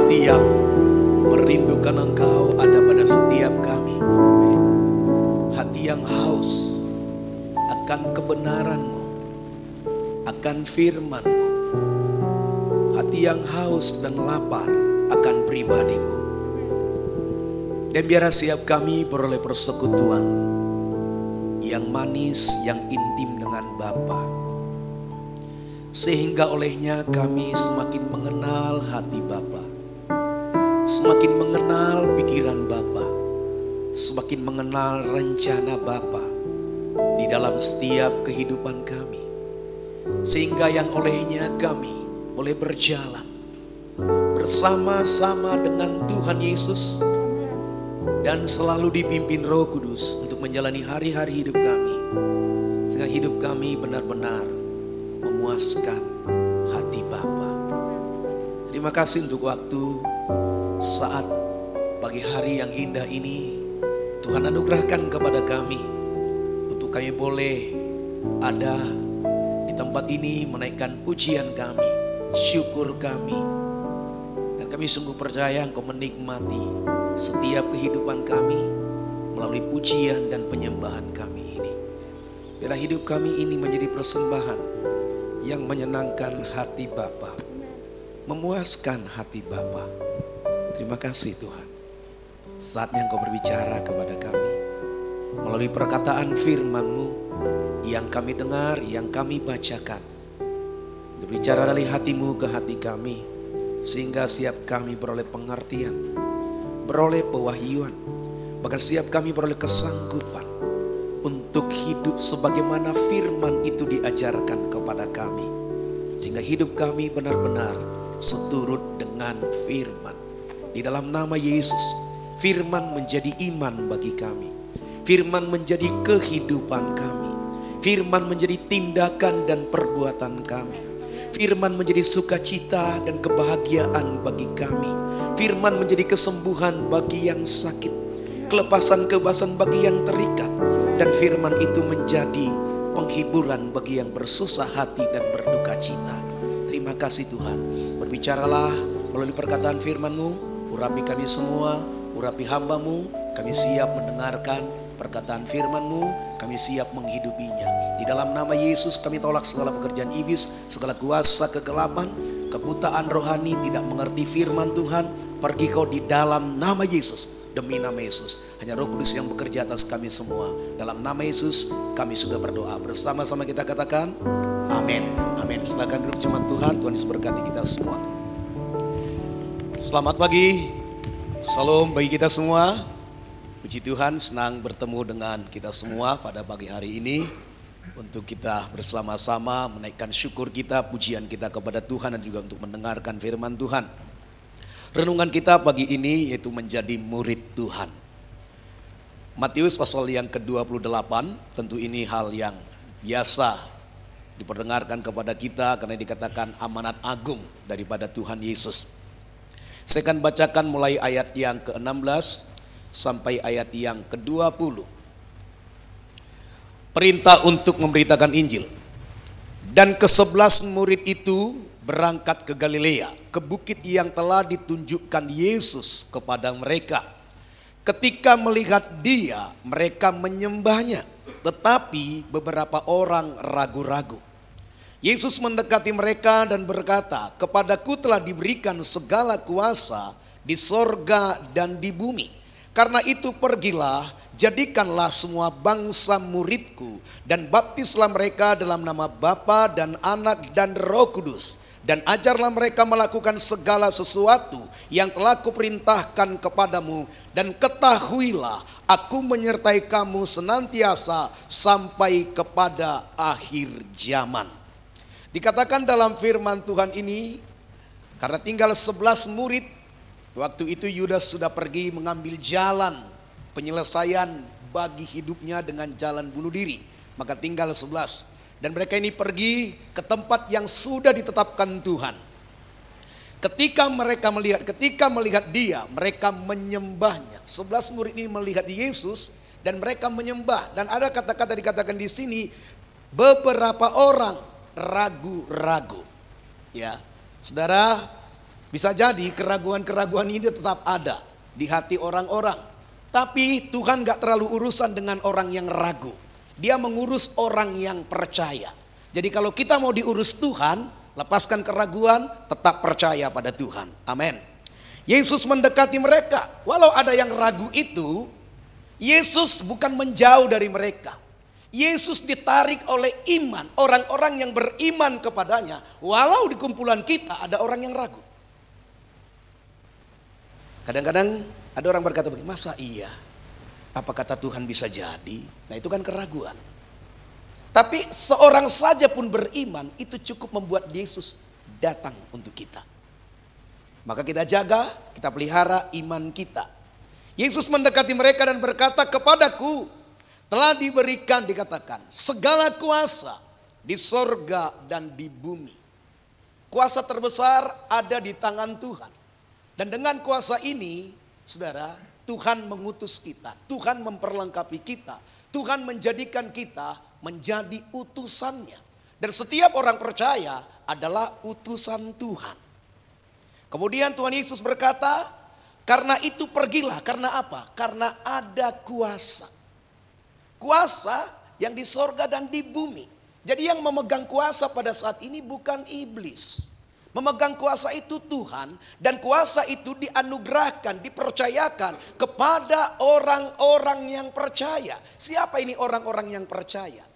hati yang merindukan Engkau ada pada setiap kami. Hati yang haus akan kebenaran-Mu, akan firman-Mu. Hati yang haus dan lapar akan pribadi-Mu. Dan biar setiap kami beroleh persekutuan yang manis, yang intim dengan Bapa, sehingga olehnya kami semakin mengenal hati Bapa, semakin mengenal pikiran Bapa, semakin mengenal rencana Bapa di dalam setiap kehidupan kami, sehingga yang olehnya kami boleh berjalan bersama-sama dengan Tuhan Yesus dan selalu dipimpin Roh Kudus untuk menjalani hari-hari hidup kami, sehingga hidup kami benar-benar memuaskan hati Bapa. Terima kasih untuk waktu saat pagi hari yang indah ini Tuhan anugerahkan kepada kami untuk kami boleh ada di tempat ini menaikkan pujian kami, syukur kami. Dan kami sungguh percaya Engkau menikmati setiap kehidupan kami melalui pujian dan penyembahan kami ini. Biarlah hidup kami ini menjadi persembahan yang menyenangkan hati Bapa, memuaskan hati Bapa. Terima kasih Tuhan. Saatnya Engkau berbicara kepada kami melalui perkataan firman-Mu yang kami dengar, yang kami bacakan. Berbicara dari hati-Mu ke hati kami, sehingga siap kami beroleh pengertian, beroleh pewahyuan, bahkan siap kami beroleh kesanggupan untuk hidup sebagaimana firman itu diajarkan kepada kami, sehingga hidup kami benar-benar seturut dengan firman. Di dalam nama Yesus, firman menjadi iman bagi kami, firman menjadi kehidupan kami, firman menjadi tindakan dan perbuatan kami, firman menjadi sukacita dan kebahagiaan bagi kami, firman menjadi kesembuhan bagi yang sakit, kelepasan kebebasan bagi yang terikat, dan firman itu menjadi penghiburan bagi yang bersusah hati dan berduka cita. Terima kasih Tuhan. Berbicaralah melalui perkataan firman-Mu, urapi kami semua, urapi hamba-Mu. Kami siap mendengarkan perkataan firman-Mu, kami siap menghidupinya. Di dalam nama Yesus kami tolak segala pekerjaan iblis, segala kuasa kegelapan, kebutaan rohani, tidak mengerti firman Tuhan. Pergi kau di dalam nama Yesus, demi nama Yesus. Hanya Roh Kudus yang bekerja atas kami semua. Dalam nama Yesus kami sudah berdoa. Bersama-sama kita katakan amin. Amin. Silakan duduk jemaat Tuhan. Tuhan Yesus berkati kita semua. Selamat pagi. Salam bagi kita semua. Puji Tuhan, senang bertemu dengan kita semua pada pagi hari ini untuk kita bersama-sama menaikkan syukur kita, pujian kita kepada Tuhan, dan juga untuk mendengarkan firman Tuhan. Renungan kita pagi ini yaitu menjadi murid Tuhan. Matius pasal yang ke-28, tentu ini hal yang biasa diperdengarkan kepada kita karena dikatakan amanat agung daripada Tuhan Yesus. Saya akan bacakan mulai ayat yang ke-16 sampai ayat yang ke-20. Perintah untuk memberitakan Injil. Dan ke-11 murid itu berangkat ke Galilea, ke bukit yang telah ditunjukkan Yesus kepada mereka. Ketika melihat Dia, mereka menyembahnya, tetapi beberapa orang ragu-ragu. Yesus mendekati mereka dan berkata, "Kepadaku telah diberikan segala kuasa di sorga dan di bumi. Karena itu pergilah, jadikanlah semua bangsa muridku, dan baptislah mereka dalam nama Bapa dan Anak dan Roh Kudus. Dan ajarlah mereka melakukan segala sesuatu yang telah kuperintahkan kepadamu. Dan ketahuilah, aku menyertai kamu senantiasa sampai kepada akhir zaman." Dikatakan dalam firman Tuhan ini, karena tinggal 11 murid, waktu itu Yudas sudah pergi mengambil jalan penyelesaian bagi hidupnya dengan jalan bunuh diri. Maka tinggal 11. Dan mereka ini pergi ke tempat yang sudah ditetapkan Tuhan. Ketika melihat Dia, mereka menyembahnya. 11 murid ini melihat Yesus dan mereka menyembah. Dan ada kata-kata dikatakan di sini, beberapa orang ragu-ragu. Ya, saudara, Bisa jadi keraguan-keraguan ini tetap ada di hati orang-orang. Tapi Tuhan gak terlalu urusan dengan orang yang ragu. Dia mengurus orang yang percaya. Jadi kalau kita mau diurus Tuhan, lepaskan keraguan, tetap percaya pada Tuhan. Amin. Yesus mendekati mereka. Walau ada yang ragu itu, Yesus bukan menjauh dari mereka. Yesus ditarik oleh iman. Orang-orang yang beriman kepadanya. Walau di kumpulan kita ada orang yang ragu. Kadang-kadang ada orang berkata begini, masa iya? Apa kata Tuhan bisa jadi? Nah itu kan keraguan. Tapi seorang saja pun beriman, itu cukup membuat Yesus datang untuk kita. Maka kita jaga, kita pelihara iman kita. Yesus mendekati mereka dan berkata, kepadaku telah diberikan, dikatakan, segala kuasa di sorga dan di bumi. Kuasa terbesar ada di tangan Tuhan. Dan dengan kuasa ini, saudara, Tuhan mengutus kita. Tuhan memperlengkapi kita. Tuhan menjadikan kita menjadi utusannya. Dan setiap orang percaya adalah utusan Tuhan. Kemudian Tuhan Yesus berkata, karena itu pergilah. Karena apa? Karena ada kuasa. Kuasa yang di sorga dan di bumi. Jadi yang memegang kuasa pada saat ini bukan iblis. Memegang kuasa itu Tuhan, dan kuasa itu dianugerahkan, dipercayakan kepada orang-orang yang percaya. Siapa ini orang-orang yang percaya?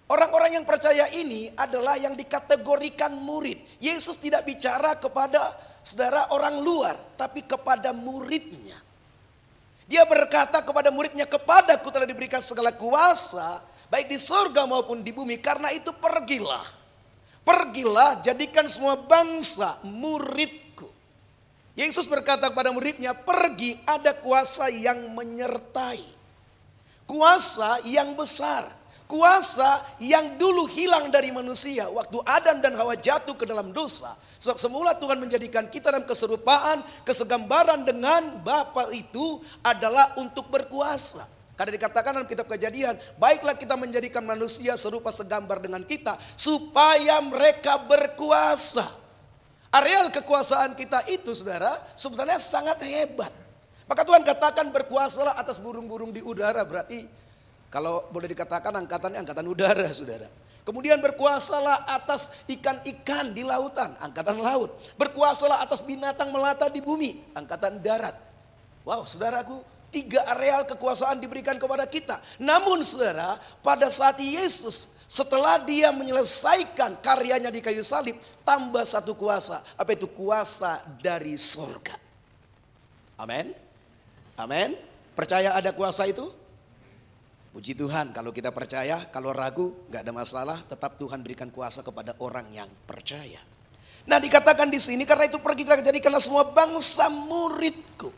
Orang-orang yang percaya ini adalah yang dikategorikan murid. Yesus tidak bicara kepada saudara orang luar, tapi kepada muridnya. Dia berkata kepada muridnya, kepadaku telah diberikan segala kuasa, baik di surga maupun di bumi. Karena itu pergilah. Pergilah, jadikan semua bangsa muridku. Yesus berkata kepada muridnya, pergi, ada kuasa yang menyertai. Kuasa yang besar. Kuasa yang dulu hilang dari manusia waktu Adam dan Hawa jatuh ke dalam dosa. Sebab semula Tuhan menjadikan kita dalam keserupaan, kesegambaran dengan Bapa itu adalah untuk berkuasa. Karena dikatakan dalam kitab Kejadian, baiklah kita menjadikan manusia serupa segambar dengan kita, supaya mereka berkuasa. Areal kekuasaan kita itu, saudara, sebenarnya sangat hebat. Maka Tuhan katakan berkuasalah atas burung-burung di udara. Berarti kalau boleh dikatakan angkatannya angkatan udara, saudara. Kemudian berkuasalah atas ikan-ikan di lautan, angkatan laut. Berkuasalah atas binatang melata di bumi, angkatan darat. Wow, saudaraku, 3 areal kekuasaan diberikan kepada kita. Namun saudara, pada saat Yesus setelah dia menyelesaikan karyanya di kayu salib, tambah satu kuasa. Apa itu? Kuasa dari surga. Amin. Amin. Percaya ada kuasa itu? Puji Tuhan, kalau kita percaya, kalau ragu gak ada masalah, tetap Tuhan berikan kuasa kepada orang yang percaya. Nah, dikatakan di sini, karena itu pergi jadikanlah semua bangsa muridku.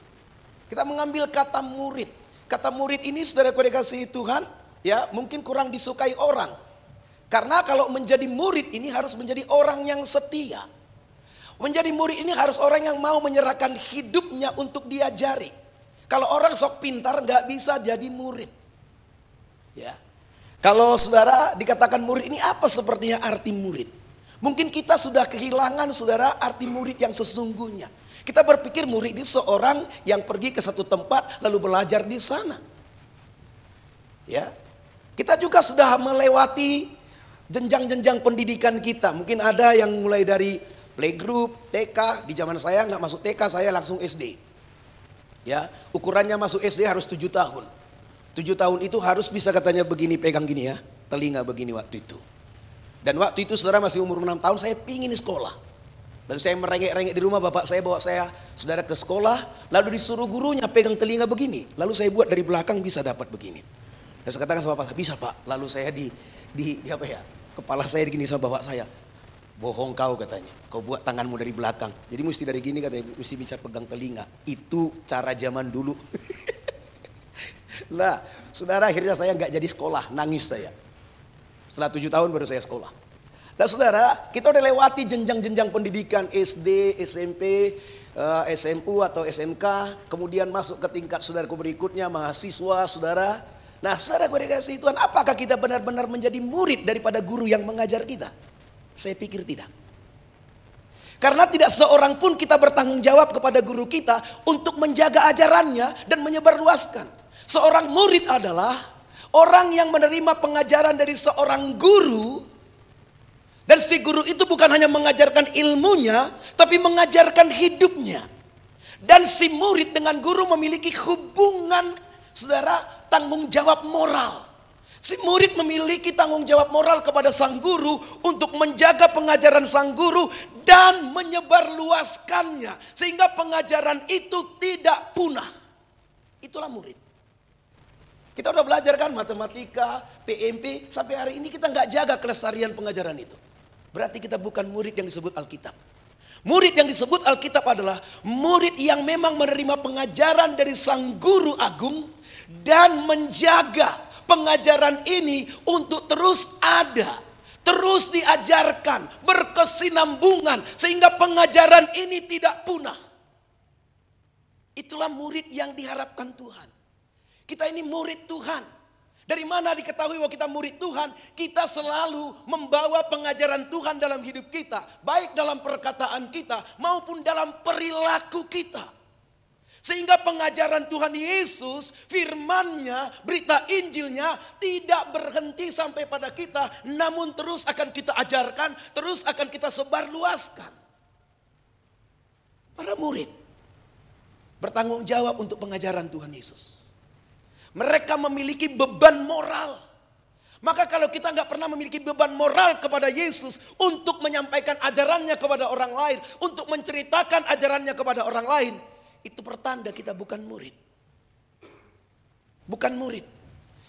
Kita mengambil kata murid. Kata murid ini saudara-saudara dikasihi Tuhan, ya mungkin kurang disukai orang. Karena kalau menjadi murid ini harus menjadi orang yang setia. Menjadi murid ini harus orang yang mau menyerahkan hidupnya untuk diajari. Kalau orang sok pintar nggak bisa jadi murid. Ya. Kalau saudara dikatakan murid ini apa sepertinya arti murid? Mungkin kita sudah kehilangan saudara arti murid yang sesungguhnya. Kita berpikir murid itu seorang yang pergi ke satu tempat lalu belajar di sana. Ya. Kita juga sudah melewati jenjang-jenjang pendidikan kita. Mungkin ada yang mulai dari playgroup, TK. Di zaman saya nggak masuk TK, saya langsung SD. Ya, ukurannya masuk SD harus 7 tahun. 7 tahun itu harus bisa katanya begini, pegang gini ya, telinga begini waktu itu. Dan waktu itu saudara masih umur 6 tahun, saya pingin sekolah. Lalu saya merengek-rengek di rumah, bapak saya bawa saya saudara ke sekolah, lalu disuruh gurunya pegang telinga begini. Lalu saya buat dari belakang bisa dapat begini. Dan saya katakan sama bapak, bisa pak. Lalu saya di apa ya, kepala saya digini sama bapak saya. Bohong kau katanya, kau buat tanganmu dari belakang. Jadi mesti dari gini katanya, mesti bisa pegang telinga. Itu cara zaman dulu. Nah, saudara akhirnya saya nggak jadi sekolah, nangis saya. Setelah 7 tahun baru saya sekolah. Nah saudara, kita udah lewati jenjang-jenjang pendidikan SD, SMP, SMU atau SMK. Kemudian masuk ke tingkat saudaraku berikutnya, mahasiswa saudara. Nah saudara gue dikasih Tuhan, apakah kita benar-benar menjadi murid daripada guru yang mengajar kita? Saya pikir tidak. Karena tidak seorang pun kita bertanggung jawab kepada guru kita untuk menjaga ajarannya dan menyebarluaskan. Seorang murid adalah orang yang menerima pengajaran dari seorang guru. Dan si guru itu bukan hanya mengajarkan ilmunya, tapi mengajarkan hidupnya. Dan si murid dengan guru memiliki hubungan, saudara, tanggung jawab moral. Si murid memiliki tanggung jawab moral kepada sang guru untuk menjaga pengajaran sang guru dan menyebarluaskannya. Sehingga pengajaran itu tidak punah. Itulah murid. Kita udah belajar kan matematika, PMP, sampai hari ini kita nggak jaga kelestarian pengajaran itu. Berarti kita bukan murid yang disebut Alkitab. Murid yang disebut Alkitab adalah murid yang memang menerima pengajaran dari sang guru agung dan menjaga pengajaran ini untuk terus ada, terus diajarkan, berkesinambungan sehingga pengajaran ini tidak punah. Itulah murid yang diharapkan Tuhan. Kita ini murid Tuhan. Dari mana diketahui bahwa kita murid Tuhan? Kita selalu membawa pengajaran Tuhan dalam hidup kita. Baik dalam perkataan kita maupun dalam perilaku kita. Sehingga pengajaran Tuhan Yesus, firman-Nya, berita Injilnya tidak berhenti sampai pada kita. Namun terus akan kita ajarkan, terus akan kita sebarluaskan. Para murid bertanggung jawab untuk pengajaran Tuhan Yesus. Mereka memiliki beban moral. Maka kalau kita nggak pernah memiliki beban moral kepada Yesus untuk menyampaikan ajarannya kepada orang lain, untuk menceritakan ajarannya kepada orang lain, itu pertanda kita bukan murid. Bukan murid.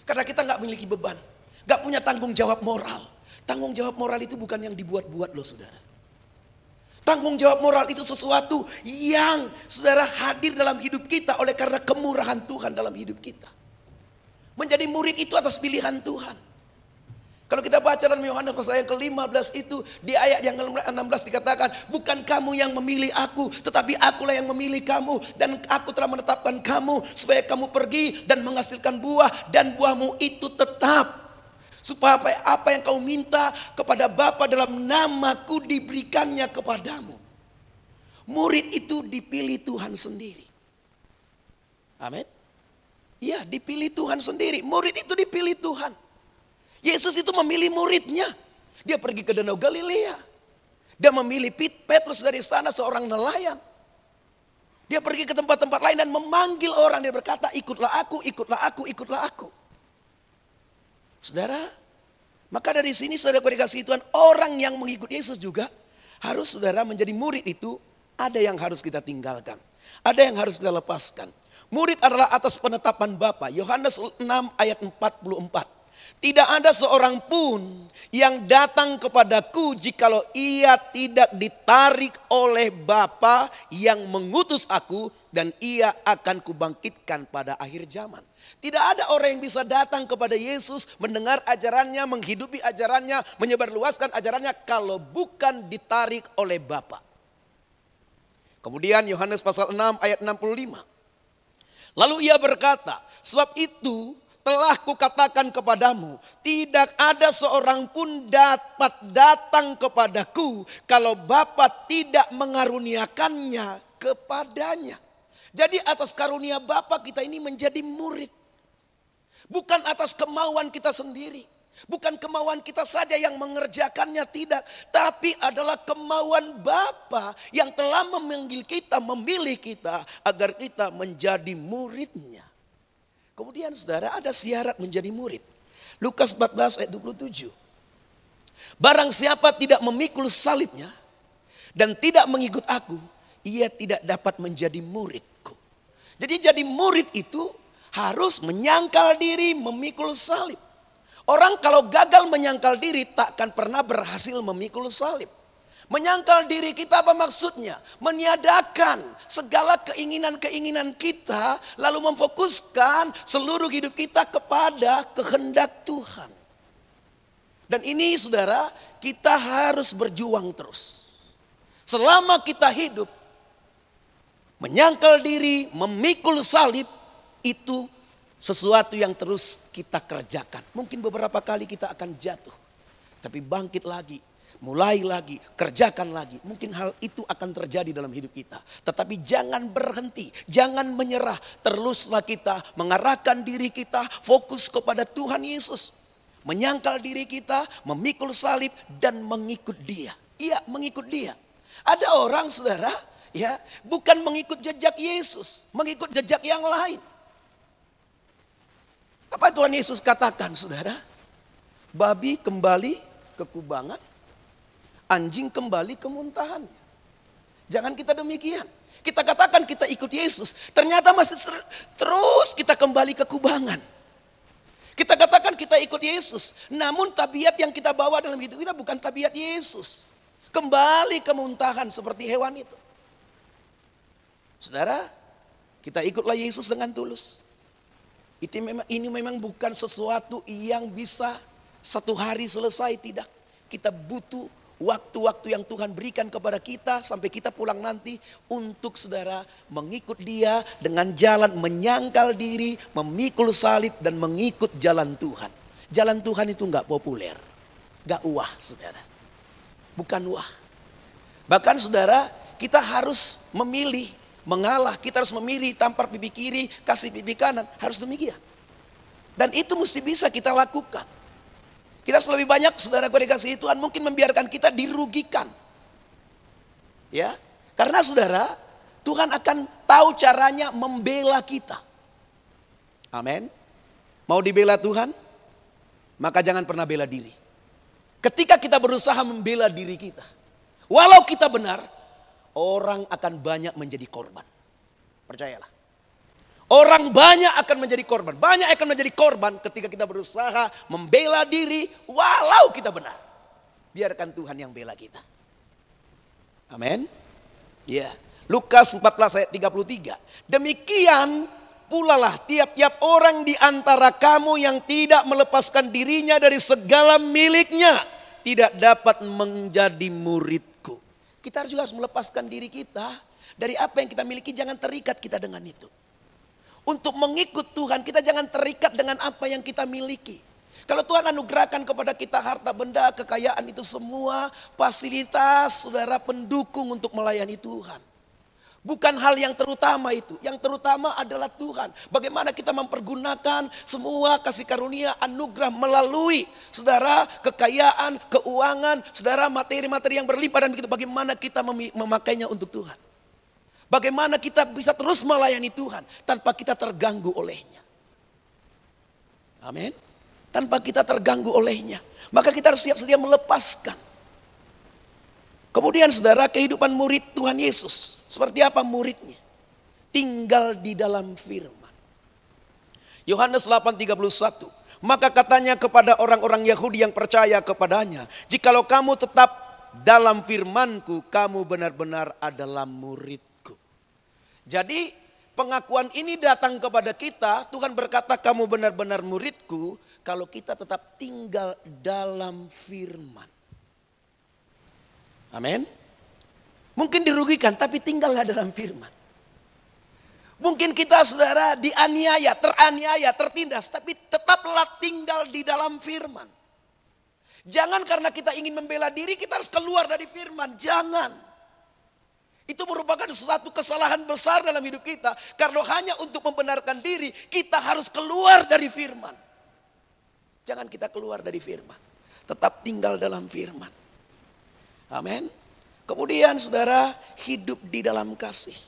Karena kita nggak memiliki beban, nggak punya tanggung jawab moral. Tanggung jawab moral itu bukan yang dibuat-buat loh saudara. Tanggung jawab moral itu sesuatu yang saudara hadir dalam hidup kita oleh karena kemurahan Tuhan dalam hidup kita. Menjadi murid itu atas pilihan Tuhan. Kalau kita baca dalam Yohanes pasal yang ke-15 itu, di ayat yang ke-16 dikatakan, bukan kamu yang memilih aku, tetapi akulah yang memilih kamu. Dan aku telah menetapkan kamu supaya kamu pergi dan menghasilkan buah, dan buahmu itu tetap. Supaya apa yang kau minta kepada Bapa dalam namaku diberikannya kepadamu. Murid itu dipilih Tuhan sendiri. Amin. Ya, dipilih Tuhan sendiri. Murid itu dipilih Tuhan. Yesus itu memilih muridnya. Dia pergi ke Danau Galilea. Dia memilih Petrus dari sana, seorang nelayan. Dia pergi ke tempat-tempat lain dan memanggil orang. Dia berkata, ikutlah aku, ikutlah aku, ikutlah aku. Saudara, maka dari sini saudara dikasihi Tuhan, orang yang mengikut Yesus juga harus saudara menjadi murid itu, ada yang harus kita tinggalkan. Ada yang harus kita lepaskan. Murid adalah atas penetapan Bapa. Yohanes 6 ayat 44. Tidak ada seorang pun yang datang kepadaku jikalau ia tidak ditarik oleh Bapa yang mengutus aku, dan ia akan kubangkitkan pada akhir zaman. Tidak ada orang yang bisa datang kepada Yesus, mendengar ajarannya, menghidupi ajarannya, menyebarluaskan ajarannya kalau bukan ditarik oleh Bapa. Kemudian Yohanes pasal 6 ayat 65. Lalu ia berkata, sebab itu telah kukatakan kepadamu, tidak ada seorang pun dapat datang kepadaku kalau Bapa tidak mengaruniakannya kepadanya. Jadi atas karunia Bapa kita ini menjadi murid. Bukan atas kemauan kita sendiri. Bukan kemauan kita saja yang mengerjakannya, tidak. Tapi adalah kemauan Bapa yang telah memanggil kita, memilih kita agar kita menjadi muridnya. Kemudian saudara, ada syarat menjadi murid. Lukas 14 ayat 27. Barang siapa tidak memikul salibnya dan tidak mengikut aku, ia tidak dapat menjadi muridku. Jadi jadi murid itu harus menyangkal diri, memikul salib. Orang kalau gagal menyangkal diri takkan pernah berhasil memikul salib. Menyangkal diri kita apa maksudnya? Meniadakan segala keinginan-keinginan kita, lalu memfokuskan seluruh hidup kita kepada kehendak Tuhan. Dan ini saudara, kita harus berjuang terus. Selama kita hidup, menyangkal diri, memikul salib, itu sesuatu yang terus kita kerjakan. Mungkin beberapa kali kita akan jatuh, tapi bangkit lagi. mulai lagi, kerjakan lagi. Mungkin hal itu akan terjadi dalam hidup kita. Tetapi jangan berhenti, jangan menyerah. Teruslah kita mengarahkan diri kita fokus kepada Tuhan Yesus. Menyangkal diri kita, memikul salib dan mengikut Dia. Iya, mengikut Dia. Ada orang saudara, ya, bukan mengikut jejak Yesus, mengikut jejak yang lain. Apa Tuhan Yesus katakan saudara? Babi kembali ke kubangan, anjing kembali ke muntahannya. Jangan kita demikian. Kita katakan kita ikut Yesus, ternyata masih terus kita kembali ke kubangan. Kita katakan kita ikut Yesus, namun tabiat yang kita bawa dalam hidup kita bukan tabiat Yesus. Kembali ke muntahan seperti hewan itu. Saudara, kita ikutlah Yesus dengan tulus. Ini memang bukan sesuatu yang bisa satu hari selesai, tidak. Kita butuh waktu-waktu yang Tuhan berikan kepada kita sampai kita pulang nanti untuk saudara mengikut Dia dengan jalan menyangkal diri, memikul salib dan mengikut jalan Tuhan. Jalan Tuhan itu enggak populer, enggak wah saudara. Bukan wah. Bahkan saudara, kita harus memilih mengalah, kita harus memilih tampar pipi kiri, kasih pipi kanan, harus demikian. Dan itu mesti bisa kita lakukan. Kita harus lebih banyak saudara kasih Tuhan mungkin membiarkan kita dirugikan. Ya, karena saudara, Tuhan akan tahu caranya membela kita. Amin. Mau dibela Tuhan? Maka jangan pernah bela diri. Ketika kita berusaha membela diri kita, walau kita benar, orang akan banyak menjadi korban. Percayalah. Orang banyak akan menjadi korban. Banyak akan menjadi korban ketika kita berusaha membela diri walau kita benar. Biarkan Tuhan yang bela kita. Amin. Ya. Lukas 14 ayat 33. Demikian pula lah tiap-tiap orang di antara kamu yang tidak melepaskan dirinya dari segala miliknya tidak dapat menjadi muridku. Kita juga harus melepaskan diri kita dari apa yang kita miliki, jangan terikat kita dengan itu. Untuk mengikut Tuhan kita jangan terikat dengan apa yang kita miliki. Kalau Tuhan anugerahkan kepada kita harta benda, kekayaan itu semua fasilitas saudara pendukung untuk melayani Tuhan. Bukan hal yang terutama itu. Yang terutama adalah Tuhan. Bagaimana kita mempergunakan semua kasih karunia anugerah melalui saudara kekayaan, keuangan, saudara materi-materi yang berlimpah dan begitu. Bagaimana kita memakainya untuk Tuhan. Bagaimana kita bisa terus melayani Tuhan tanpa kita terganggu olehnya. Amin. Tanpa kita terganggu olehnya. Maka kita harus siap sedia melepaskan. Kemudian saudara, kehidupan murid Tuhan Yesus. Seperti apa muridnya? Tinggal di dalam firman. Yohanes 8:31. Maka katanya kepada orang-orang Yahudi yang percaya kepadanya, jikalau kamu tetap dalam firmanku, kamu benar-benar adalah muridku. Jadi pengakuan ini datang kepada kita. Tuhan berkata kamu benar-benar muridku kalau kita tetap tinggal dalam firman. Amin. Mungkin dirugikan tapi tinggallah dalam firman. Mungkin kita saudara dianiaya, teraniaya, tertindas, tapi tetaplah tinggal di dalam firman. Jangan karena kita ingin membela diri kita harus keluar dari firman. Jangan. Itu merupakan suatu kesalahan besar dalam hidup kita. Karena hanya untuk membenarkan diri kita harus keluar dari firman. Jangan kita keluar dari firman. Tetap tinggal dalam firman. Amin. Kemudian saudara hidup di dalam kasih.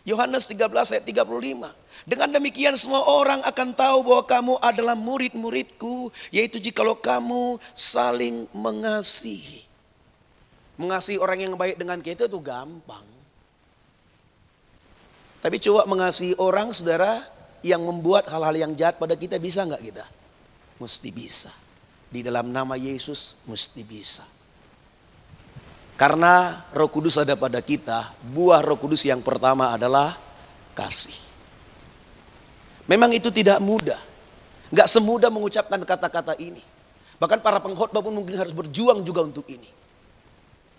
Yohanes 13 ayat 35. Dengan demikian semua orang akan tahu bahwa kamu adalah murid-muridku. Yaitu jikalau kamu saling mengasihi. Mengasihi orang yang baik dengan kita itu gampang. Tapi coba mengasihi orang saudara yang membuat hal-hal yang jahat pada kita, bisa nggak kita? Mesti bisa. Di dalam nama Yesus mesti bisa. Karena Roh Kudus ada pada kita, buah Roh Kudus yang pertama adalah kasih. Memang itu tidak mudah. Nggak semudah mengucapkan kata-kata ini. Bahkan para pengkhotbah pun mungkin harus berjuang juga untuk ini.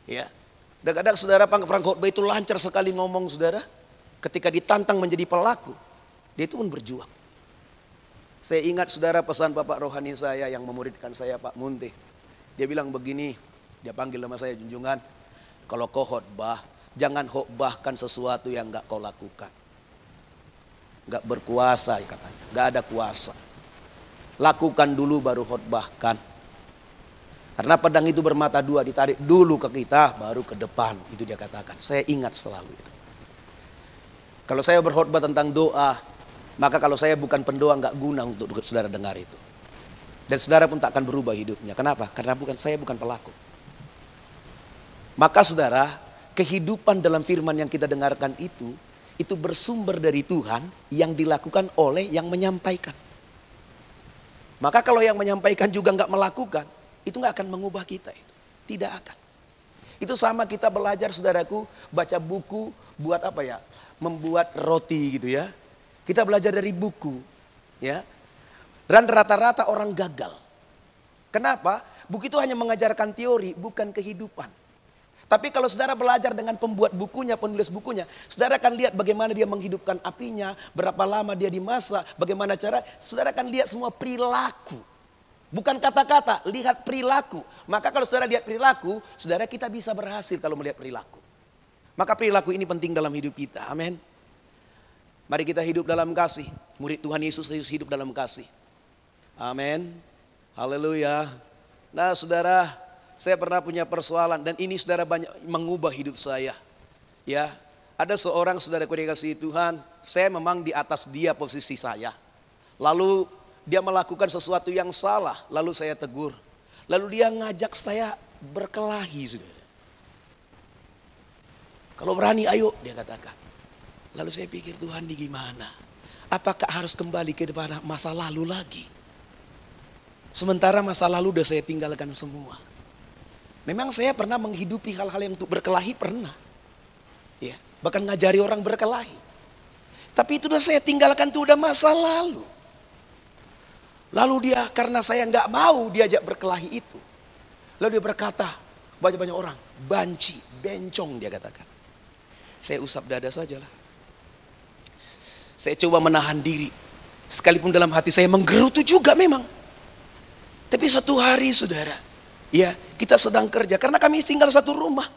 Ya, kadang-kadang saudara pengkhotbah itu lancar sekali ngomong saudara. Ketika ditantang menjadi pelaku, dia itu pun berjuang. Saya ingat saudara pesan Bapak rohani saya yang memuridkan saya, Pak Munte. Dia bilang begini, Dia panggil nama saya, junjungan, kalau kau khotbah, jangan khotbahkan sesuatu yang gak kau lakukan. Gak berkuasa ya katanya, gak ada kuasa. Lakukan dulu baru khotbahkan. Karena pedang itu bermata dua, ditarik dulu ke kita, baru ke depan. Itu dia katakan, saya ingat selalu itu. Kalau saya berkhotbah tentang doa, maka kalau saya bukan pendoa gak guna untuk saudara dengar itu. Dan saudara pun tak akan berubah hidupnya. Kenapa? Karena saya bukan pelaku. Maka saudara, kehidupan dalam firman yang kita dengarkan itu bersumber dari Tuhan yang dilakukan oleh yang menyampaikan. Maka kalau yang menyampaikan juga gak melakukan, itu gak akan mengubah kita itu. Tidak akan. Itu sama kita belajar saudaraku, baca buku, buat apa ya? Membuat roti gitu ya. Kita belajar dari buku ya. Dan rata-rata orang gagal. Kenapa? Buku itu hanya mengajarkan teori, bukan kehidupan. Tapi kalau saudara belajar dengan pembuat bukunya, penulis bukunya, saudara akan lihat bagaimana dia menghidupkan apinya, berapa lama dia dimasak, bagaimana cara, saudara akan lihat semua perilaku. Bukan kata-kata, lihat perilaku. Maka kalau saudara lihat perilaku, saudara kita bisa berhasil kalau melihat perilaku. Maka perilaku ini penting dalam hidup kita. Amin. Mari kita hidup dalam kasih. Murid Tuhan Yesus hidup dalam kasih. Amin. Haleluya. Nah saudara, saya pernah punya persoalan dan ini saudara banyak mengubah hidup saya. Ya, ada seorang saudaraku dikasihi Tuhan, saya memang di atas dia posisi saya. Lalu dia melakukan sesuatu yang salah, lalu saya tegur. Lalu dia ngajak saya berkelahi, saudara. Kalau berani ayo, dia katakan. Lalu saya pikir, Tuhan di gimana? Apakah harus kembali kepada masa lalu lagi? Sementara masa lalu udah saya tinggalkan semua. Memang saya pernah menghidupi hal-hal yang untuk berkelahi, pernah. Ya, bahkan ngajari orang berkelahi. Tapi itu udah saya tinggalkan, itu udah masa lalu. Lalu dia, karena saya nggak mau diajak berkelahi itu. Lalu dia berkata, banyak-banyak orang, banci, bencong dia katakan. Saya usap dada sajalah. Saya coba menahan diri. Sekalipun dalam hati saya menggerutu juga memang. Tapi satu hari saudara, ya kita sedang kerja, karena kami tinggal satu rumah.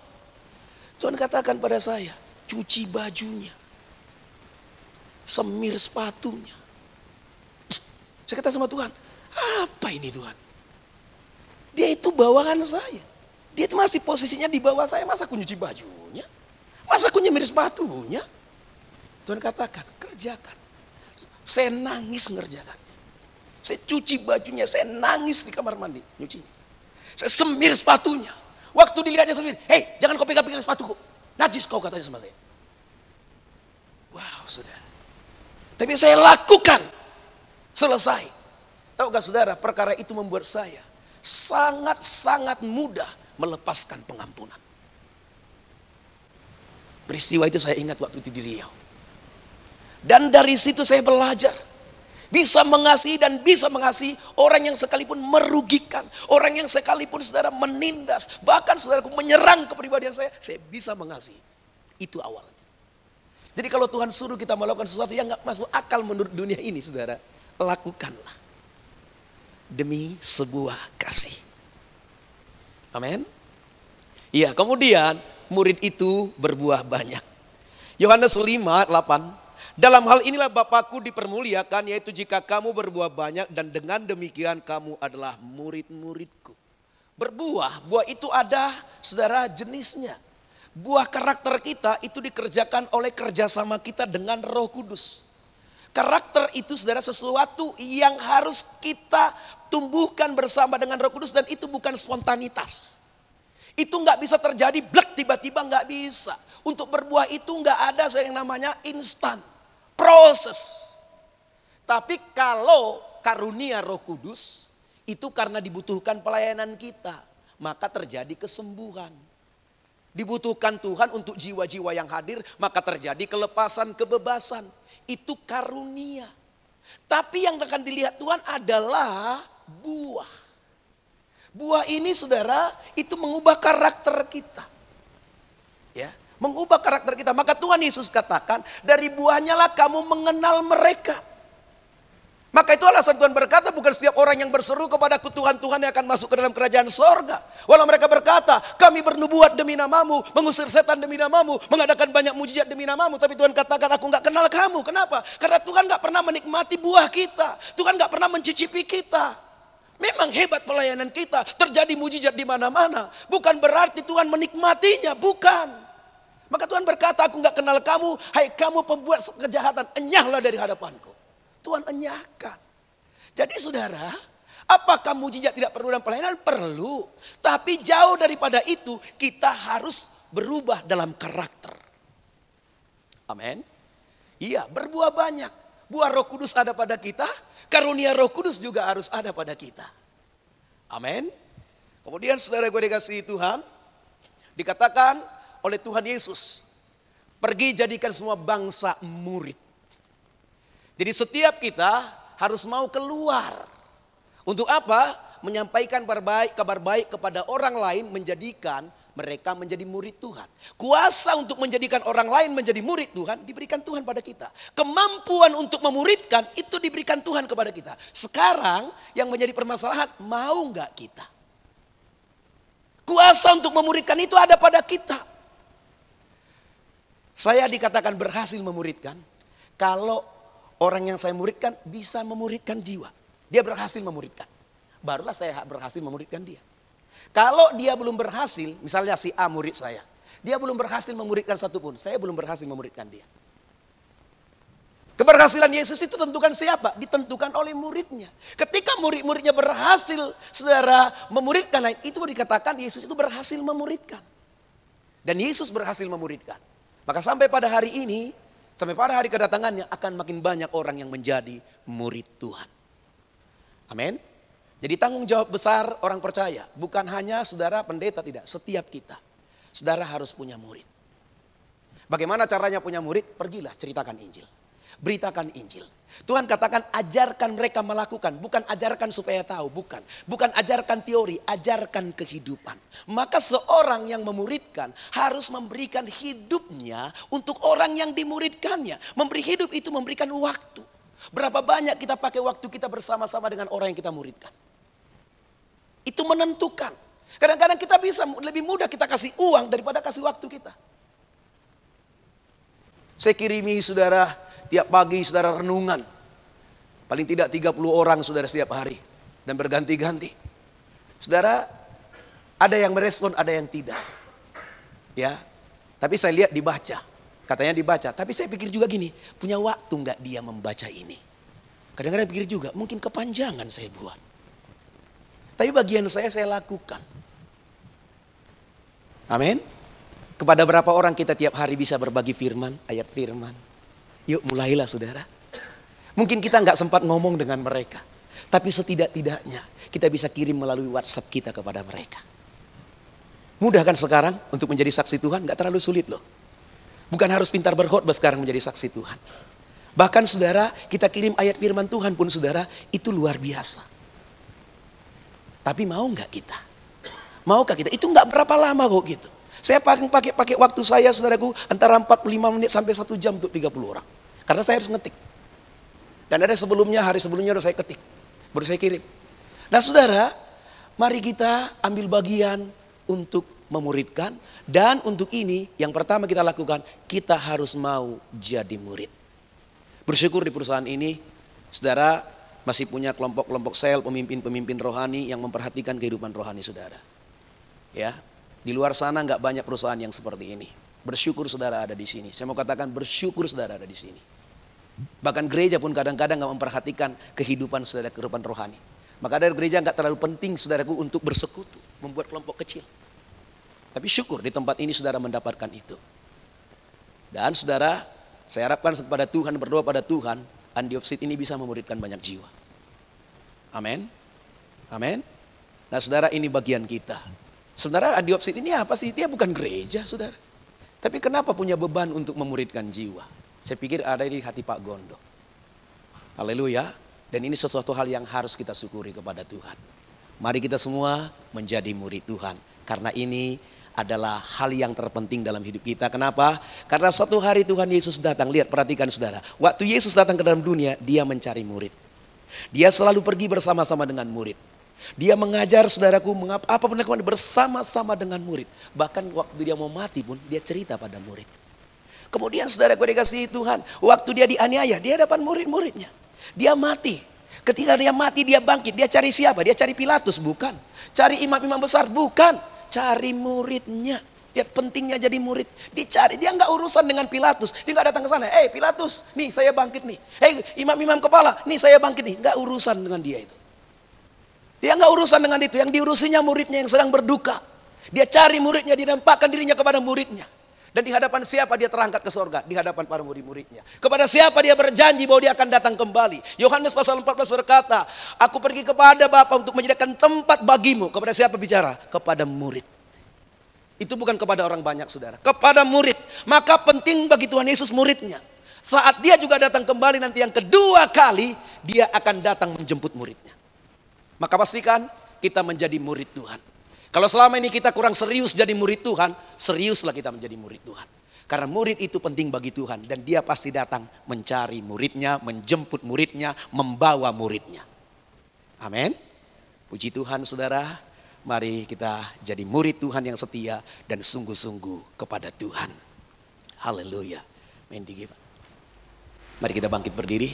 Tuhan katakan pada saya, cuci bajunya, semir sepatunya. Saya kata sama Tuhan, apa ini Tuhan? Dia itu bawahan saya. Dia itu masih posisinya di bawah saya. Masa aku nyuci bajunya? Masa aku nyemir sepatunya? Tuhan katakan, kerjakan. Saya nangis ngerjakannya. Saya cuci bajunya, saya nangis di kamar mandi. Nyuci. Saya semir sepatunya. Waktu dilihatnya semir, hei jangan kau pegang-pegang sepatuku. Najis kau katanya sama saya. Wow saudara. Tapi saya lakukan. Selesai. Tahu gak saudara, perkara itu membuat saya sangat-sangat mudah melepaskan pengampunan. Peristiwa itu saya ingat waktu itu di Riau. Dan dari situ saya belajar. Bisa mengasihi dan bisa mengasihi orang yang sekalipun merugikan. Orang yang sekalipun saudara menindas. Bahkan saudaraku menyerang kepribadian saya bisa mengasihi. Itu awalnya. Jadi kalau Tuhan suruh kita melakukan sesuatu yang gak masuk akal menurut dunia ini saudara, lakukanlah demi sebuah kasih. Amin. Iya, kemudian murid itu berbuah banyak. Yohanes 5:8. Dalam hal inilah Bapakku dipermuliakan, yaitu jika kamu berbuah banyak dan dengan demikian kamu adalah murid-muridku. Berbuah, buah itu ada saudara jenisnya. Buah karakter kita itu dikerjakan oleh kerjasama kita dengan Roh Kudus. Karakter itu saudara sesuatu yang harus kita tumbuhkan bersama dengan Roh Kudus dan itu bukan spontanitas. Itu nggak bisa terjadi blek tiba-tiba, nggak bisa. Untuk berbuah itu nggak ada yang namanya instan, proses. Tapi kalau karunia Roh Kudus itu karena dibutuhkan pelayanan kita, maka terjadi kesembuhan. Dibutuhkan Tuhan untuk jiwa-jiwa yang hadir, maka terjadi kelepasan, kebebasan. Itu karunia. Tapi yang akan dilihat Tuhan adalah buah. Buah ini saudara, itu mengubah karakter kita. Ya, mengubah karakter kita. Maka Tuhan Yesus katakan, dari buahnya lah kamu mengenal mereka. Maka itu alasan Tuhan berkata, bukan setiap orang yang berseru kepadaku Tuhan, Tuhan yang akan masuk ke dalam kerajaan sorga. Walau mereka berkata, kami bernubuat demi namamu, mengusir setan demi namamu, mengadakan banyak mujizat demi namamu. Tapi Tuhan katakan, aku gak kenal kamu. Kenapa? Karena Tuhan gak pernah menikmati buah kita. Tuhan gak pernah mencicipi kita. Memang hebat pelayanan kita, terjadi mujizat di mana-mana. Bukan berarti Tuhan menikmatinya, bukan. Maka Tuhan berkata, aku gak kenal kamu, hai kamu pembuat kejahatan, enyahlah dari hadapanku. Tuhan enyahkan. Jadi saudara, apakah mujizat tidak perlu dalam pelayanan? Perlu. Tapi jauh daripada itu, kita harus berubah dalam karakter. Amin. Iya, berbuah banyak. Buah Roh Kudus ada pada kita, karunia Roh Kudus juga harus ada pada kita. Amin. Kemudian saudara gue dikasihi Tuhan, dikatakan oleh Tuhan Yesus, pergi jadikan semua bangsa murid. Jadi setiap kita harus mau keluar. Untuk apa? Menyampaikan kabar baik kepada orang lain, menjadikan mereka menjadi murid Tuhan. Kuasa untuk menjadikan orang lain menjadi murid Tuhan diberikan Tuhan pada kita. Kemampuan untuk memuridkan itu diberikan Tuhan kepada kita. Sekarang yang menjadi permasalahan, mau nggak kita? Kuasa untuk memuridkan itu ada pada kita. Saya dikatakan berhasil memuridkan kalau orang yang saya muridkan bisa memuridkan jiwa. Dia berhasil memuridkan. Barulah saya berhasil memuridkan dia. Kalau dia belum berhasil, misalnya si A murid saya. Dia belum berhasil memuridkan satupun. Saya belum berhasil memuridkan dia. Keberhasilan Yesus itu tentukan siapa? Ditentukan oleh muridnya. Ketika murid-muridnya berhasil, saudara, memuridkan lain, itu dikatakan Yesus itu berhasil memuridkan. Dan Yesus berhasil memuridkan. Maka sampai pada hari ini, sampai pada hari kedatangannya akan makin banyak orang yang menjadi murid Tuhan. Amin. Jadi tanggung jawab besar orang percaya. Bukan hanya saudara pendeta, tidak. Setiap kita. Saudara harus punya murid. Bagaimana caranya punya murid? Pergilah ceritakan Injil. Beritakan Injil. Tuhan katakan ajarkan mereka melakukan. Bukan ajarkan supaya tahu. Bukan. Bukan ajarkan teori. Ajarkan kehidupan. Maka seorang yang memuridkan harus memberikan hidupnya untuk orang yang dimuridkannya. Memberi hidup itu memberikan waktu. Berapa banyak kita pakai waktu kita bersama-sama dengan orang yang kita muridkan. Itu menentukan. Kadang-kadang kita bisa lebih mudah kita kasih uang daripada kasih waktu kita. Saya kirimi saudara tiap pagi saudara renungan. Paling tidak 30 orang saudara setiap hari. Dan berganti-ganti. Saudara ada yang merespon ada yang tidak. Ya. Tapi saya lihat dibaca. Katanya dibaca. Tapi saya pikir juga gini. Punya waktu nggak dia membaca ini? Kadang-kadang pikir juga mungkin kepanjangan saya buat. Tapi bagian saya lakukan. Amin. Kepada berapa orang kita tiap hari bisa berbagi firman, ayat firman. Yuk mulailah saudara. Mungkin kita nggak sempat ngomong dengan mereka. Tapi setidak-tidaknya kita bisa kirim melalui WhatsApp kita kepada mereka. Mudah kan sekarang untuk menjadi saksi Tuhan? Nggak terlalu sulit loh. Bukan harus pintar berkhotbah sekarang menjadi saksi Tuhan. Bahkan saudara kita kirim ayat firman Tuhan pun saudara itu luar biasa. Tapi mau nggak kita? Maukah kita? Itu nggak berapa lama kok gitu. Saya pakai waktu saya saudaraku antara 45 menit sampai 1 jam untuk 30 orang. Karena saya harus ngetik. Dan ada sebelumnya, hari sebelumnya udah saya ketik. Baru saya kirim. Nah saudara, mari kita ambil bagian untuk memuridkan. Dan untuk ini yang pertama kita lakukan, kita harus mau jadi murid. Bersyukur di perusahaan ini, saudara masih punya kelompok-kelompok sel, pemimpin-pemimpin rohani yang memperhatikan kehidupan rohani saudara. Ya, di luar sana nggak banyak perusahaan yang seperti ini. Bersyukur saudara ada di sini. Saya mau katakan bersyukur saudara ada di sini. Bahkan gereja pun kadang-kadang nggak memperhatikan kehidupan saudara, kehidupan rohani. Maka dari gereja nggak terlalu penting saudaraku untuk bersekutu, membuat kelompok kecil. Tapi syukur di tempat ini saudara mendapatkan itu. Dan saudara, saya harapkan kepada Tuhan, berdoa pada Tuhan, Andiopsit ini bisa memuridkan banyak jiwa. Amin. Amin. Nah saudara, ini bagian kita. Saudara, Andiopsit ini apa sih? Dia bukan gereja saudara. Tapi kenapa punya beban untuk memuridkan jiwa? Saya pikir ada di hati Pak Gondo. Haleluya. Dan ini sesuatu hal yang harus kita syukuri kepada Tuhan. Mari kita semua menjadi murid Tuhan. Karena ini adalah hal yang terpenting dalam hidup kita. Kenapa? Karena satu hari Tuhan Yesus datang. Lihat, perhatikan saudara. Waktu Yesus datang ke dalam dunia, dia mencari murid. Dia selalu pergi bersama-sama dengan murid. Dia mengajar, saudaraku, apapun yang bersama-sama dengan murid. Bahkan waktu dia mau mati pun dia cerita pada murid. Kemudian saudaraku dikasihi Tuhan, waktu dia dianiaya, dia hadapan murid-muridnya. Dia mati. Ketika dia mati, dia bangkit. Dia cari siapa? Dia cari Pilatus? Bukan. Cari imam-imam besar? Bukan. Cari muridnya. Lihat pentingnya jadi murid. Dicari, dia nggak urusan dengan Pilatus. Dia nggak datang ke sana. Pilatus, nih saya bangkit nih. Imam-imam kepala, nih saya bangkit nih. Nggak urusan dengan dia itu. Dia nggak urusan dengan itu. Yang diurusinya muridnya yang sedang berduka. Dia cari muridnya, dinampakkan dirinya kepada muridnya. Dan di hadapan siapa dia terangkat ke sorga? Di hadapan para murid-muridnya. Kepada siapa dia berjanji bahwa dia akan datang kembali? Yohanes pasal 14 berkata, aku pergi kepada Bapa untuk menyediakan tempat bagimu. Kepada siapa bicara? Kepada murid. Itu bukan kepada orang banyak, saudara. Kepada murid. Maka penting bagi Tuhan Yesus muridnya. Saat dia juga datang kembali nanti yang kedua kali, dia akan datang menjemput muridnya. Maka pastikan kita menjadi murid Tuhan. Kalau selama ini kita kurang serius jadi murid Tuhan, seriuslah kita menjadi murid Tuhan. Karena murid itu penting bagi Tuhan. Dan dia pasti datang mencari muridnya, menjemput muridnya, membawa muridnya. Amin. Puji Tuhan saudara. Mari kita jadi murid Tuhan yang setia dan sungguh-sungguh kepada Tuhan. Haleluya. Mari kita bangkit berdiri.